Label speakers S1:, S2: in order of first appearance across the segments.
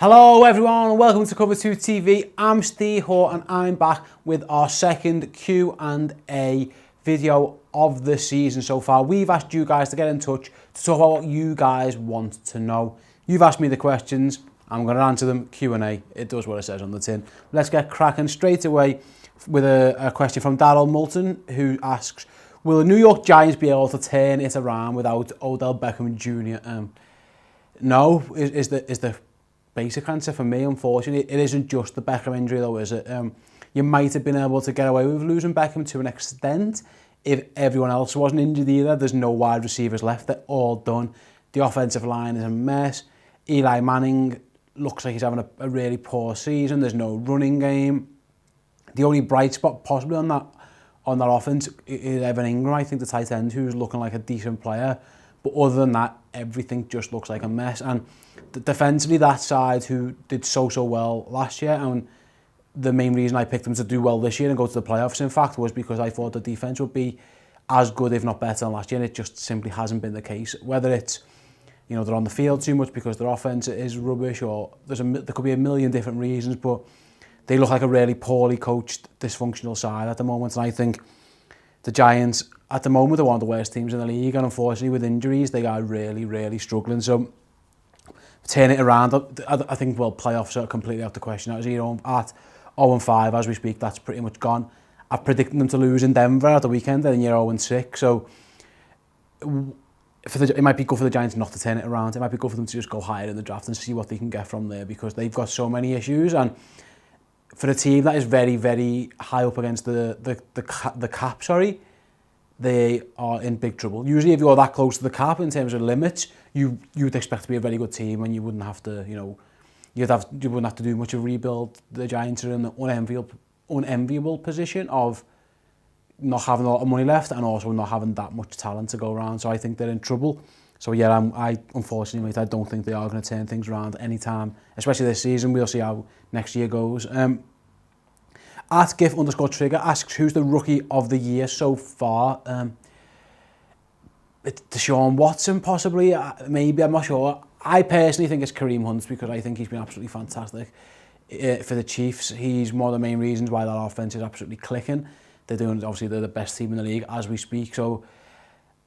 S1: Hello everyone and welcome to Cover 2 TV. I'm Steve Hoare and I'm back with our second Q&A video of the season so far. We've asked you guys to get in touch to talk about what you guys want to know. You've asked me the questions, I'm going to answer them. Q&A, it does what it says on the tin. Let's get cracking straight away with a question from Daryl Moulton, who asks, will the New York Giants be able to turn it around without Odell Beckham Jr.? No, is the basic answer for me. Unfortunately, it isn't just the Beckham injury though, is it? You might have been able to get away with losing Beckham to an extent if everyone else wasn't injured either. There's no wide receivers left, they're all done. The offensive line is a mess. Eli Manning looks like he's having a really poor season. There's no running game. The only bright spot possibly on that offense is Evan Ingram, I think, the tight end, who's looking like a decent player. But other than that, everything just looks like a mess. And defensively, that side who did so well last year, and the main reason I picked them to do well this year and go to the playoffs, in fact, was because I thought the defense would be as good, if not better, than last year. And it just simply hasn't been the case. Whether it's, you know, they're on the field too much because their offense is rubbish, or there could be a million different reasons, but they look like a really poorly coached, dysfunctional side at the moment. And I think the Giants, at the moment, are one of the worst teams in the league, and unfortunately with injuries they are really struggling. So turn it around, I think, well, playoffs are completely out the question. At 0-5 as we speak, that's pretty much gone. I've predicted them to lose in Denver at the weekend, and you're 0-6. So it might be good for the Giants not to turn it around. It might be good for them to just go higher in the draft and see what they can get from there, because they've got so many issues. And for a team that is very high up against the cap, they are in big trouble. Usually, if you're that close to the cap in terms of limits, you'd expect to be a very good team, and you wouldn't have to, you know, you wouldn't have to do much of a rebuild. The Giants are in the unenviable position of not having a lot of money left and also not having that much talent to go around. So I think they're in trouble. So yeah, I unfortunately, mate, I don't think they are going to turn things around anytime, especially this season. We'll see how next year goes. At GIF_Trigger asks, who's the rookie of the year so far? It's Deshaun Watson, possibly. Maybe, I'm not sure. I personally think it's Kareem Hunt, because I think he's been absolutely fantastic for the Chiefs. He's one of the main reasons why that offense is absolutely clicking. They're the best team in the league as we speak. So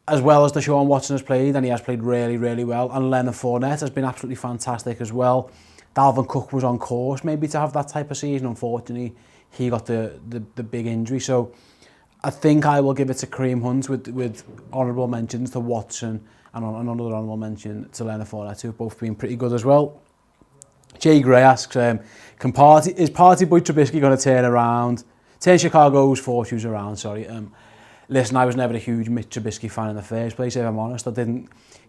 S1: as well as Deshaun Watson has played, and he has played really well, and Leonard Fournette has been absolutely fantastic as well. Dalvin Cook was on course maybe to have that type of season. Unfortunately, he got the big injury. So I think I will give it to Kareem Hunt with honourable mentions to Watson and another honourable mention to Leonard Fournette, who have both been pretty good as well. Jay Gray asks, is Party Boy Trubisky going to turn Chicago's fortunes around? Listen, I was never a huge Mitch Trubisky fan in the first place, if I'm honest.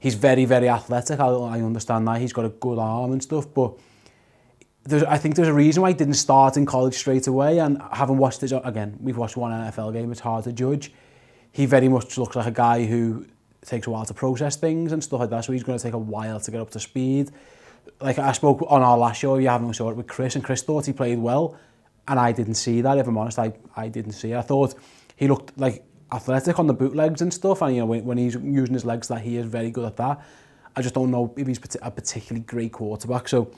S1: He's very athletic, I understand that. He's got a good arm and stuff, but I think there's a reason why he didn't start in college straight away, and having watched this, again, we've watched one NFL game, it's hard to judge. He very much looks like a guy who takes a while to process things and stuff like that, so he's going to take a while to get up to speed. Like I spoke on our last show, you haven't saw it with Chris, and Chris thought he played well, and I didn't see that, if I'm honest. I didn't see it. I thought he looked like athletic on the bootlegs and stuff, and you know, when he's using his legs, that he is very good at that. I just don't know if he's a particularly great quarterback. So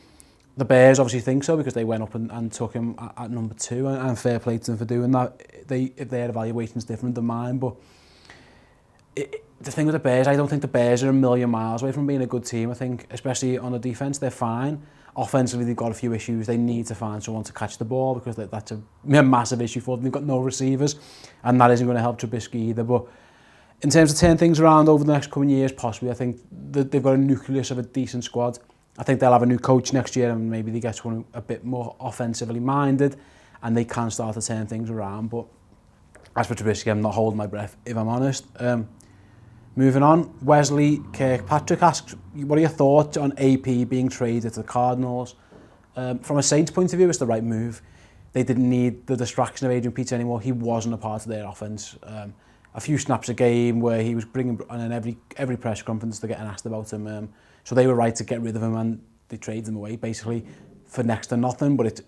S1: the Bears obviously think so, because they went up and took him at number 2, and fair play to them for doing that. If their evaluation's different than mine, but the thing with the Bears, I don't think the Bears are a million miles away from being a good team. I think, especially on the defense, they're fine. Offensively, they've got a few issues. They need to find someone to catch the ball, because that's a massive issue for them. They've got no receivers, and that isn't going to help Trubisky either. But in terms of turning things around over the next coming years, possibly, I think they've got a nucleus of a decent squad. I think they'll have a new coach next year, and maybe they get one a bit more offensively minded, and they can start to turn things around. But as for Trubisky, I'm not holding my breath, if I'm honest. Moving on, Wesley Kirkpatrick asks, what are your thoughts on AP being traded to the Cardinals? From a Saints point of view, it's the right move. They didn't need the distraction of Adrian Peterson anymore. He wasn't a part of their offense. A few snaps a game where he was bringing, and in every press conference they're getting asked about him. So they were right to get rid of him, and they traded him away basically for next to nothing. But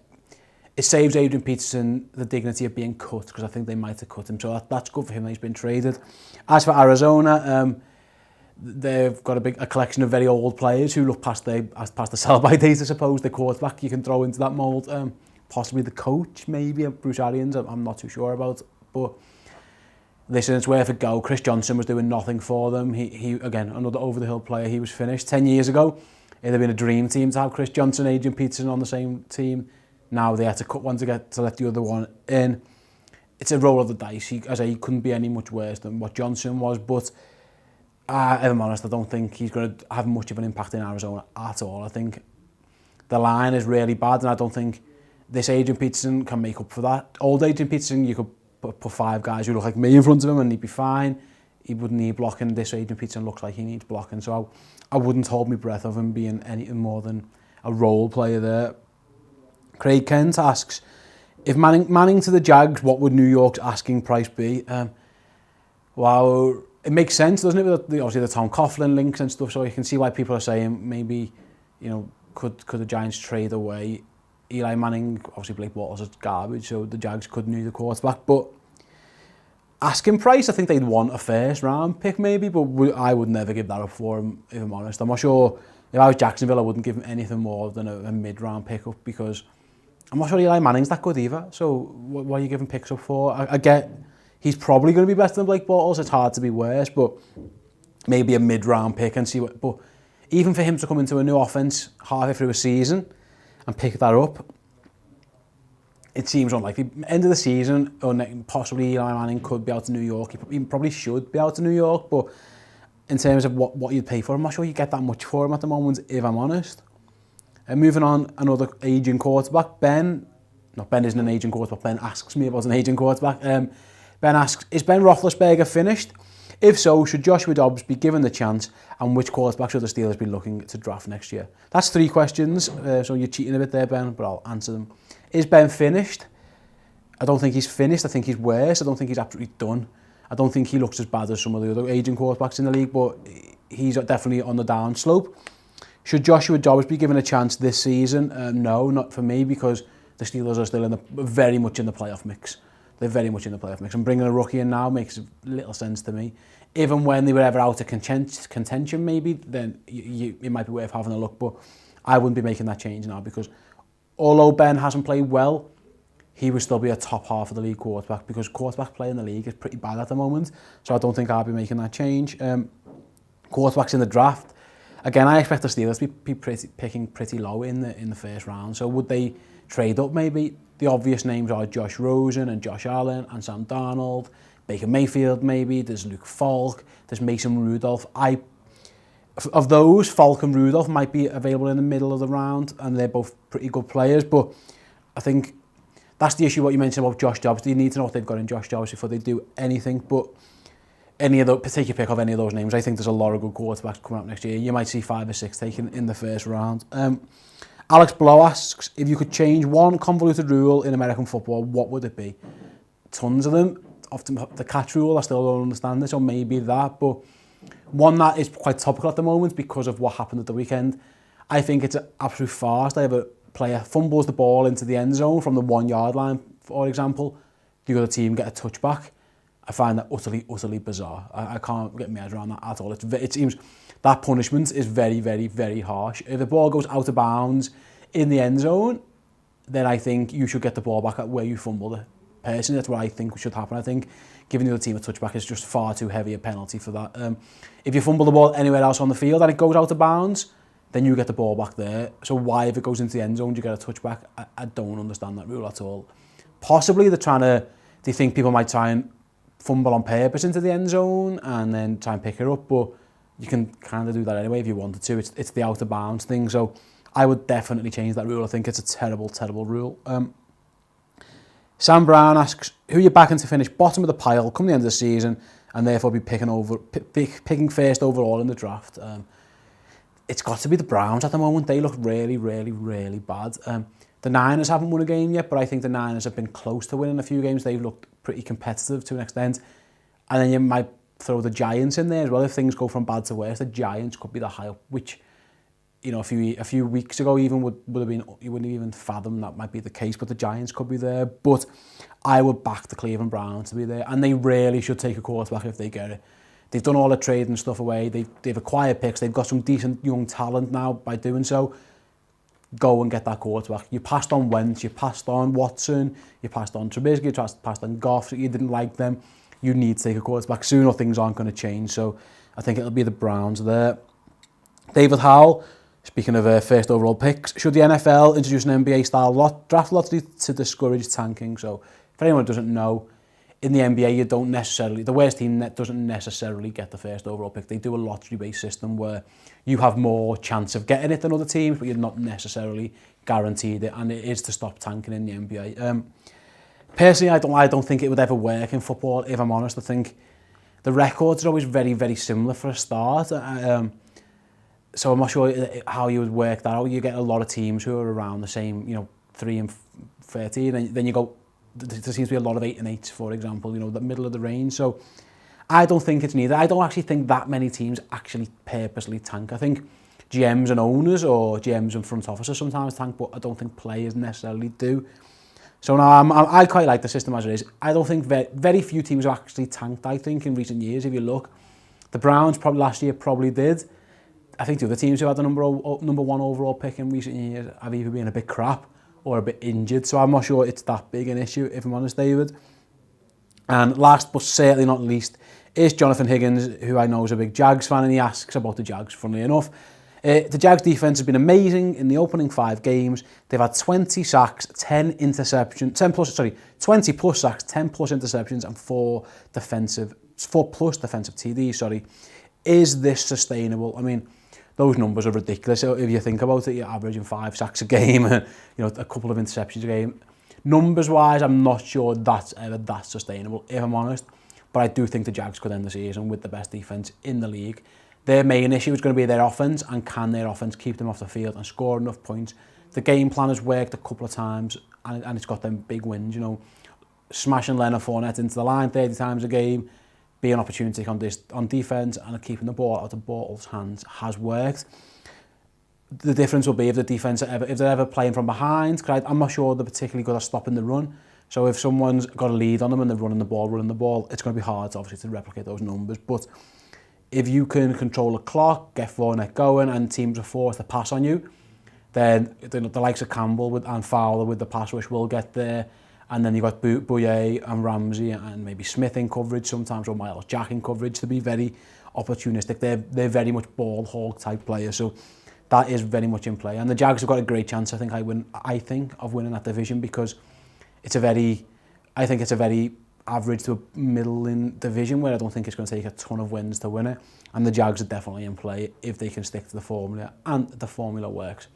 S1: it saves Adrian Peterson the dignity of being cut, because I think they might have cut him. So that's good for him that he's been traded. As for Arizona, they've got a collection of very old players who look past the sell-by date, I suppose. The quarterback you can throw into that mould. Possibly the coach, maybe, Bruce Arians, I'm not too sure about. But listen, it's worth a go. Chris Johnson was doing nothing for them. He again, another over-the-hill player. He was finished 10 years ago. It'd have been a dream team to have Chris Johnson and Adrian Peterson on the same team. Now they had to cut one to let the other one in. It's a roll of the dice. He couldn't be any much worse than what Johnson was, but if I'm honest, I don't think he's going to have much of an impact in Arizona at all. I think the line is really bad, and I don't think this Adrian Peterson can make up for that. Old Adrian Peterson, you could put 5 guys who look like me in front of him and he'd be fine. He wouldn't need blocking. This Adrian Peterson looks like he needs blocking, so I wouldn't hold my breath of him being anything more than a role player there. Craig Kent asks, if Manning to the Jags, what would New York's asking price be? Well, it makes sense, doesn't it? With obviously the Tom Coughlin links and stuff, so you can see why people are saying maybe, could the Giants trade away Eli Manning? Obviously Blake Bortles is garbage, so the Jags could need a quarterback, but asking price, I think they'd want a first round pick maybe, but I would never give that up for him, if I'm honest. I'm not sure, if I was Jacksonville, I wouldn't give him anything more than a mid-round pickup, because I'm not sure Eli Manning's that good either, so what are you giving picks up for? I get he's probably going to be better than Blake Bortles, it's hard to be worse, but maybe a mid-round pick and see what. But even for him to come into a new offense halfway through a season and pick that up, it seems unlikely. End of the season, or possibly Eli Manning could be out to New York. He probably should be out to New York, but in terms of what you'd pay for him, I'm not sure you get that much for him at the moment, if I'm honest. And moving on, another aging quarterback, Ben isn't an aging quarterback, Ben asks me about an aging quarterback. Ben asks, is Ben Roethlisberger finished? If so, should Joshua Dobbs be given the chance, and which quarterback should the Steelers be looking to draft next year? That's 3 questions, so you're cheating a bit there, Ben, but I'll answer them. Is Ben finished? I don't think he's finished, I think he's worse, I don't think he's absolutely done. I don't think he looks as bad as some of the other aging quarterbacks in the league, but he's definitely on the down slope. Should Joshua Dobbs be given a chance this season? No, not for me, because the Steelers are still very much in the playoff mix. They're very much in the playoff mix. And bringing a rookie in now makes little sense to me. Even when they were ever out of contention, maybe, then it might be worth having a look. But I wouldn't be making that change now, because although Ben hasn't played well, he would still be a top half of the league quarterback, because quarterback play in the league is pretty bad at the moment. So I don't think I'll be making that change. Quarterbacks in the draft. Again, I expect the Steelers to be picking pretty low in the first round. So would they trade up maybe? The obvious names are Josh Rosen and Josh Allen and Sam Darnold, Baker Mayfield maybe, there's Luke Falk, there's Mason Rudolph. Of those, Falk and Rudolph might be available in the middle of the round, and they're both pretty good players, but I think that's the issue what you mentioned about Josh Dobbs. You need to know what they've got in Josh Dobbs before they do anything, but take your pick of any of those names. I think there's a lot of good quarterbacks coming up next year. You might see 5 or 6 taken in the first round. Alex Blow asks, if you could change one convoluted rule in American football, what would it be? Tons of them. Often the catch rule, I still don't understand it, so maybe that. But one that is quite topical at the moment because of what happened at the weekend. I think it's an absolute farce. They have a player fumbles the ball into the end zone from the 1 yard line, for example. The other team get a touchback. I find that utterly bizarre. I can't get my head around that at all. It seems that punishment is very, very, very harsh. If the ball goes out of bounds in the end zone, then I think you should get the ball back at where you fumbled it. Personally, that's what I think should happen. I think giving the other team a touchback is just far too heavy a penalty for that. If you fumble the ball anywhere else on the field and it goes out of bounds, then you get the ball back there. So why, if it goes into the end zone, do you get a touchback? I don't understand that rule at all. Possibly they think people might try and fumble on purpose into the end zone and then try and pick it up, but you can kind of do that anyway if you wanted to. It's the out of bounds thing, so I would definitely change that rule. I think it's a terrible, terrible rule. Sam Brown asks, who are you backing to finish bottom of the pile come the end of the season and therefore be picking first overall in the draft? It's got to be the Browns at the moment. They look really, really, really bad. The Niners haven't won a game yet, but I think the Niners have been close to winning a few games. They've looked pretty competitive to an extent. And then you might throw the Giants in there as well. If things go from bad to worse, the Giants could be the high up, which, you know, a few weeks ago even would have been, you wouldn't even fathom that might be the case, but the Giants could be there. But I would back the Cleveland Browns to be there, and they really should take a quarterback if they get it. They've done all the trade and stuff away. They've acquired picks. They've got some decent young talent now by doing so. Go and get that quarterback. You passed on Wentz, you passed on Watson, you passed on Trubisky, you passed on Goff. You didn't like them. You need to take a quarterback soon or things aren't going to change. So I think it'll be the Browns there. David Howell, speaking of first overall picks, should the NFL introduce an NBA-style draft lottery to discourage tanking? So if anyone doesn't know, in the NBA, you don't necessarily, the worst team doesn't necessarily get the first overall pick. They do a lottery-based system where you have more chance of getting it than other teams, but you're not necessarily guaranteed it, and it is to stop tanking in the NBA. Personally, I don't think it would ever work in football, if I'm honest. I think the records are always very, very similar for a start. So I'm not sure how you would work that out. You get a lot of teams who are around the same, 3 and 13, and then you go, there seems to be a lot of 8 and 8, for example, the middle of the range. So I don't think it's needed. I don't actually think that many teams actually purposely tank. I think GMs and owners or GMs and front officers sometimes tank, but I don't think players necessarily do. So now I quite like the system as it is. I don't think very few teams have actually tanked, I think, in recent years. If you look, the Browns probably last year probably did. I think the other teams who had the number 1 overall pick in recent years have either been a bit crap or a bit injured. So I'm not sure it's that big an issue, if I'm honest, David. And last but certainly not least is Jonathan Higgins, who I know is a big Jags fan, and he asks about the Jags, funnily enough. The Jags defense has been amazing in the opening 5 games. They've had 20 sacks, 20 plus sacks, 10 plus interceptions, and 4 plus defensive TDs, Is this sustainable? I mean, those numbers are ridiculous. So if you think about it, you're averaging 5 sacks a game, a couple of interceptions a game. Numbers-wise, I'm not sure that's ever that sustainable, if I'm honest. But I do think the Jags could end the season with the best defense in the league. Their main issue is going to be their offense, and can their offense keep them off the field and score enough points? The game plan has worked a couple of times, and it's got them big wins. Smashing Leonard Fournette into the line 30 times a game, being an opportunity on defense, and keeping the ball out of Bortles' hands has worked. The difference will be if the defense if they're ever playing from behind. I'm not sure they're particularly good at stopping the run. So if someone's got a lead on them and they're running the ball, it's going to be hard, obviously, to replicate those numbers. But if you can control the clock, get Fournette going, and teams are forced to pass on you, then the likes of Campbell and Fowler with the pass rush will get there. And then you've got Bouye and Ramsey and maybe Smith in coverage sometimes, or Miles Jack in coverage, to be very opportunistic. They're very much ball hawk type players, so that is very much in play. And the Jags have got a great chance, of winning that division, because it's a very average to a middling division where I don't think it's going to take a ton of wins to win it. And the Jags are definitely in play if they can stick to the formula, and the formula works.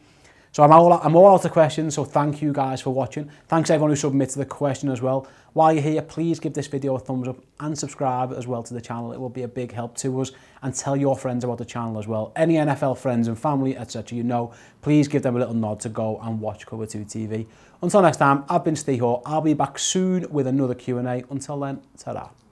S1: So I'm all out of questions, so thank you guys for watching. Thanks everyone who submitted the question as well. While you're here, please give this video a thumbs up and subscribe as well to the channel. It will be a big help to us, and tell your friends about the channel as well. Any NFL friends and family, etc. Please give them a little nod to go and watch Cover 2 TV. Until next time, I've been Steve Hall. I'll be back soon with another Q&A. Until then, ta-ra.